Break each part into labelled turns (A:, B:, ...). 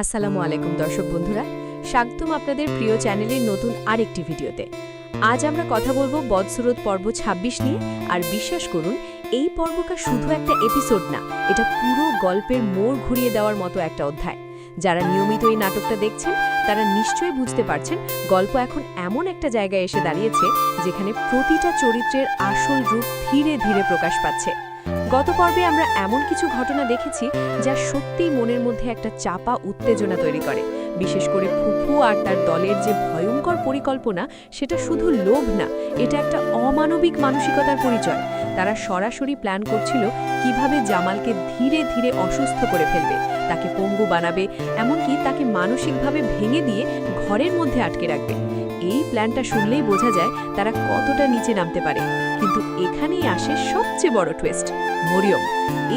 A: আসসালামু আলাইকুম দর্শক বন্ধুরা, স্বাগতম আপনাদের প্রিয় চ্যানেলের নতুন আরেকটি ভিডিওতে। আজ আমরা কথা বলবো বদসুরত পর্ব ২৬ নিয়ে। আর বিশ্বাস করুন, এই পর্বটা শুধু একটা এপিসোড না, এটা পুরো গল্পের মোড় ঘুরিয়ে দেওয়ার মতো একটা অধ্যায়। যারা নিয়মিত এই নাটকটা দেখছেন তারা নিশ্চয়ই বুঝতে পারছেন গল্প এখন এমন একটা জায়গায় এসে দাঁড়িয়েছে যেখানে প্রতিটা চরিত্রের আসল রূপ ধীরে ধীরে প্রকাশ পাচ্ছে। গত পর্বে আমরা এমন কিছু ঘটনা দেখেছি যা সত্যিই মনের মধ্যে একটা চাপা উত্তেজনা তৈরি করে। বিশেষ করে ফুফু আর তার দলের যে ভয়ঙ্কর পরিকল্পনা, সেটা শুধু লোভ না, এটা একটা অমানবিক মানসিকতার পরিচয়। তারা সরাসরি প্ল্যান করছিল কিভাবে জামালকে ধীরে ধীরে অসুস্থ করে ফেলবে, তাকে পঙ্গু বানাবে, এমনকি তাকে মানসিকভাবে ভেঙে দিয়ে ঘরের মধ্যে আটকে রাখবে। এই প্ল্যানটা শুনলেই বোঝা যায় তারা কতটা নিচে নামতে পারে। কিন্তু এখানেই আসে সবচেয়ে বড় টুইস্ট, মরিয়ম।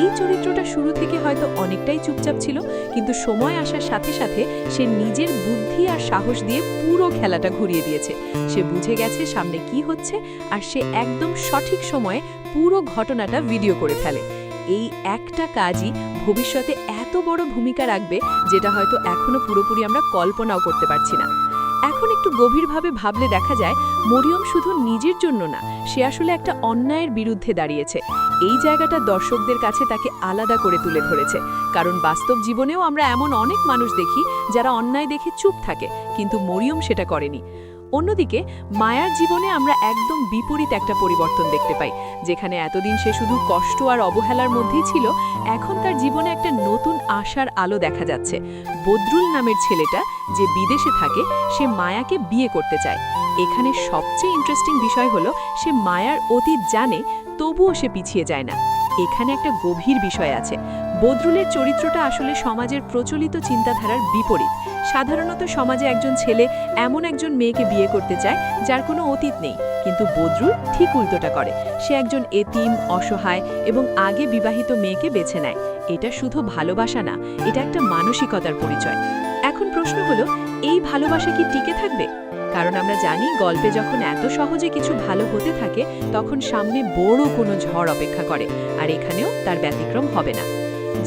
A: এই চরিত্রটা শুরু থেকে হয়তো অনেকটাই চুপচাপ ছিল, কিন্তু সময় আসার সাথে সাথে সে নিজের বুদ্ধি আর সাহস দিয়ে পুরো খেলাটা ঘুরিয়ে দিয়েছে। সে বুঝে গেছে সামনে কি হচ্ছে, আর সে একদম সঠিক সময়ে পুরো ঘটনাটা ভিডিও করে ফেলে। এই একটা কাজই ভবিষ্যতে এত বড় ভূমিকা রাখবে, যেটা হয়তো এখনো পুরোপুরি আমরা কল্পনাও করতে পারছি না। এখন একটু গভীরভাবে ভাবলে দেখা যায় মরিয়ম শুধু নিজের জন্য না, সে আসলে একটা অন্যায়ের বিরুদ্ধে দাঁড়িয়েছে। এই জায়গাটা দর্শকদের কাছে তাকে আলাদা করে তুলে ধরেছে, কারণ বাস্তব জীবনেও আমরা এমন অনেক মানুষ দেখি যারা অন্যায় দেখে চুপ থাকে, কিন্তু মরিয়ম সেটা করেনি। অন্যদিকে মায়ার জীবনে আমরা একদম বিপরীত একটা পরিবর্তন দেখতে পাই। যেখানে এতদিন সে শুধু কষ্ট আর অবহেলার মধ্যেই ছিল, এখন তার জীবনে একটা নতুন আশার আলো দেখা যাচ্ছে। বদরুল নামের ছেলেটা, যে বিদেশে থাকে, সে মায়াকে বিয়ে করতে চায়। এখানে সবচেয়ে ইন্টারেস্টিং বিষয় হলো, সে মায়ার অতীত জানে, তবুও সে পিছিয়ে যায় না। এখানে একটা গভীর বিষয় আছে। বদরুলের চরিত্রটা আসলে সমাজের প্রচলিত চিন্তাধারার বিপরীত। সাধারণত সমাজে একজন ছেলে এমন একজন মেয়েকে বিয়ে করতে চায় যার কোনো অতীত নেই, কিন্তু বদরুল ঠিক উল্টোটা করে। সে একজন এতিম, অসহায় এবং আগে বিবাহিত মেয়েকে বেছে নেয়। এটা শুধু ভালোবাসা না, এটা একটা মানসিকতার পরিচয়। এখন প্রশ্ন হলো, এই ভালোবাসা কি টিকে থাকবে? কারণ আমরা জানি গল্পে যখন এত সহজে কিছু ভালো হতে থাকে, তখন সামনে বড় কোনো ঝড় অপেক্ষা করে, আর এখানেও তার ব্যতিক্রম হবে না।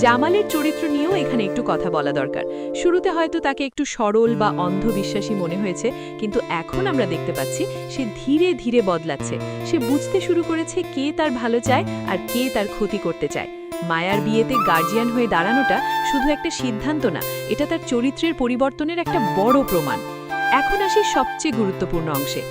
A: জামালের চরিত্র নিয়েও এখানে একটু কথা বলা দরকার। শুরুতে হয়তো তাকে একটু সরল বা অন্ধবিশ্বাসী মনে হয়েছে, কিন্তু এখন আমরা দেখতে পাচ্ছি সে ধীরে ধীরে বদলাচ্ছে। সে বুঝতে শুরু করেছে কে তার ভালো চায় আর কে তার ক্ষতি করতে চায়। মায়ার বিয়েতে গার্জিয়ান হয়ে দাঁড়ানোটা শুধু একটা সিদ্ধান্ত না, এটা তার চরিত্রের পরিবর্তনের একটা বড় প্রমাণ। এখন আসি সবচেয়ে গুরুত্বপূর্ণ অংশে,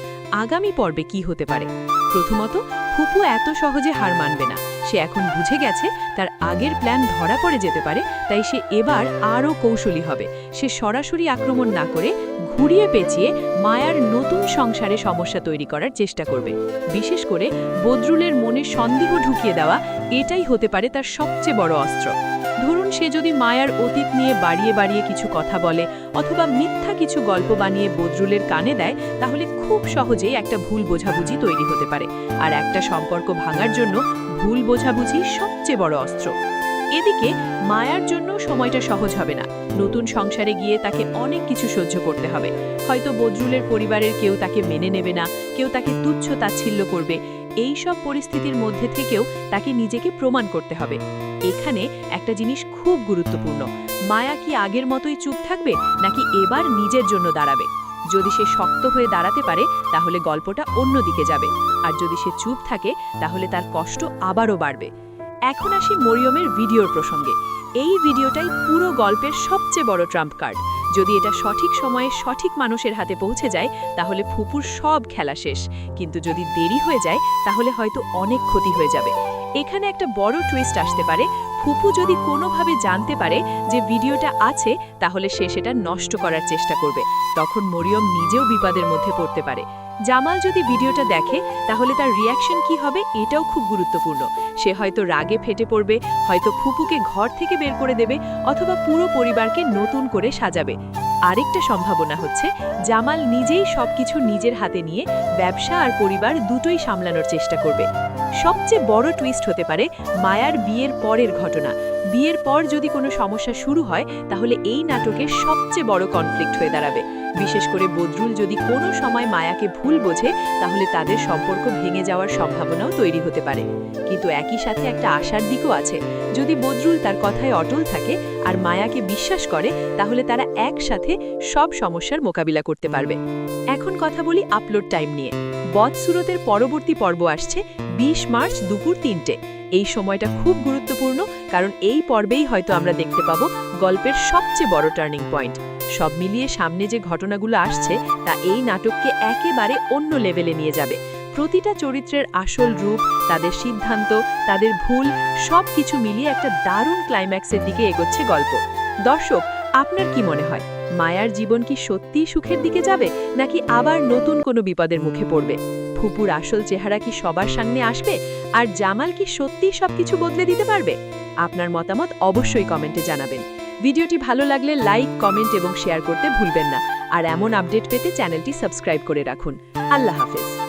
A: আগামী পর্বে কি হতে পারে। প্রথমত, ফুপু এত সহজে হার মানবে না। সে এখন বুঝে গেছে তার আগের প্ল্যান ধরা পড়ে যেতে পারে, তাই সে এবার আরও কৌশলী হবে। সে সরাসরি আক্রমণ না করে ঘুরিয়ে পেঁচিয়ে মায়ার নতুন সংসারে সমস্যা তৈরি করার চেষ্টা করবে। বিশেষ করে বদরুলের মনে সন্দেহ ঢুকিয়ে দেওয়া, এটাই হতে পারে তার সবচেয়ে বড় অস্ত্র। ধরুন, সে যদি মায়ার অতীত নিয়ে বাড়িয়ে বাড়িয়ে কিছু কথা বলে অথবা মিথ্যা কিছু গল্প বানিয়ে বদরুলের কানে দেয়, তাহলে খুব সহজেই একটা ভুল বোঝাবুঝি তৈরি হতে পারে। আর একটা সম্পর্ক ভাঙার জন্য ভুল বোঝাবুঝি সবচেয়ে বড় অস্ত্র। এদিকে মায়ার জন্য সময়টা সহজ হবে না। নতুন সংসারে গিয়ে তাকে অনেক কিছু সহ্য করতে হবে। হয়তো বদরুলের পরিবারের কেউ তাকে মেনে নেবে না, কেউ তাকে তুচ্ছ তাচ্ছিল্য করবে। এই সব পরিস্থিতির মধ্যে থেকেও তাকে নিজেকে প্রমাণ করতে হবে। এখানে একটা জিনিস খুব গুরুত্বপূর্ণ, মায়া কি আগের মতোই চুপ থাকবে, নাকি এবার নিজের জন্য দাঁড়াবে? যদি সে শক্ত হয়ে দাঁড়াতে পারে, তাহলে গল্পটা অন্যদিকে যাবে, আর যদি সে চুপ থাকে, তাহলে তার কষ্ট আবারও বাড়বে। এখন আসি মরিয়মের ভিডিওর প্রসঙ্গে। এই ভিডিওটাই পুরো গল্পের সবচেয়ে বড় ট্রাম্প কার্ড। যদি এটা সঠিক সময়ে সঠিক মানুষের হাতে পৌঁছে যায়, তাহলে ফুপুর সব খেলা শেষ। কিন্তু যদি দেরি হয়ে যায়, তাহলে হয়তো অনেক ক্ষতি হয়ে যাবে। এখানে একটা বড় টুইস্ট আসতে পারে। ফুপু যদি কোনোভাবে জানতে পারে যে ভিডিওটা আছে, তাহলে সে সেটা নষ্ট করার চেষ্টা করবে। তখন মরিয়ম নিজেও বিপদের মধ্যে পড়তে পারে। জামাল যদি ভিডিওটা দেখে, তাহলে তার রিয়াকশন কি হবে, এটাও খুব গুরুত্বপূর্ণ। সে হয়তো রাগে ফেটে পড়বে, হয়তো ফুপুকে ঘর থেকে বের করে দেবে, অথবা পুরো পরিবারকে নতুন করে সাজাবে। আরেকটা সম্ভাবনা হচ্ছে জামাল নিজেই সবকিছু নিজের হাতে নিয়ে ব্যবসা আর পরিবার দুটোই সামলানোর চেষ্টা করবে। সবচেয়ে বড় টুইস্ট হতে পারে মায়ার বিয়ের পরের ঘটনা। বিয়ের পর যদি কোনো সমস্যা শুরু হয় তাহলে এই নাটকের সবচেয়ে বড় কনফ্লিক্ট হয়ে দাঁড়াবে। বিশেষ করে বদরুল যদি কোনো সময় মায়াকে ভুল বোঝে তাহলে তাদের সম্পর্ক ভেঙে যাওয়ার সম্ভাবনাও তৈরি হতে পারে। কিন্তু একই সাথে একটা আশার দিকও আছে। যদি বদরুল তার কথায় অটল থাকে আর মায়াকে বিশ্বাস করে তাহলে তারা একসাথে সব সমস্যার মোকাবিলা করতে পারবে। এখন কথা বলি আপলোড টাইম নিয়ে। বদসুরতের পরবর্তী পর্ব আসছে 20 মার্চ দুপুর 3টে। এই সময়টা খুব গুরুত্বপূর্ণ, কারণ এই পর্বেই হয়তো আমরা দেখতে পাবো গল্পের সবচেয়ে বড় টার্নিং পয়েন্ট। সব মিলিয়ে সামনে যে ঘটনাগুলো আসছে তা এই নাটককে একেবারে অন্য লেভেলে নিয়ে যাবে। প্রতিটা চরিত্রের আসল রূপ, তাদের সিদ্ধান্ত, তাদের ভুল সবকিছু মিলিয়ে একটা দারুণ ক্লাইম্যাক্সের দিকে এগোচ্ছে গল্প। দর্শক, আপনার কি মনে হয়, মায়ার জীবন কি সত্যিই সুখের দিকে যাবে নাকি আবার নতুন কোনো বিপদের মুখে পড়বে? ফুপুর আসল চেহারা কি সবার সামনে আসবে আর জামাল কি সত্যিই সবকিছু বদলে দিতে পারবে? আপনার মতামত অবশ্যই কমেন্টে জানাবেন। ভিডিওটি ভালো লাগলে লাইক, কমেন্ট এবং শেয়ার করতে ভুলবেন না। আর এমন আপডেট পেতে চ্যানেলটি সাবস্ক্রাইব করে রাখুন। আল্লাহ হাফেজ।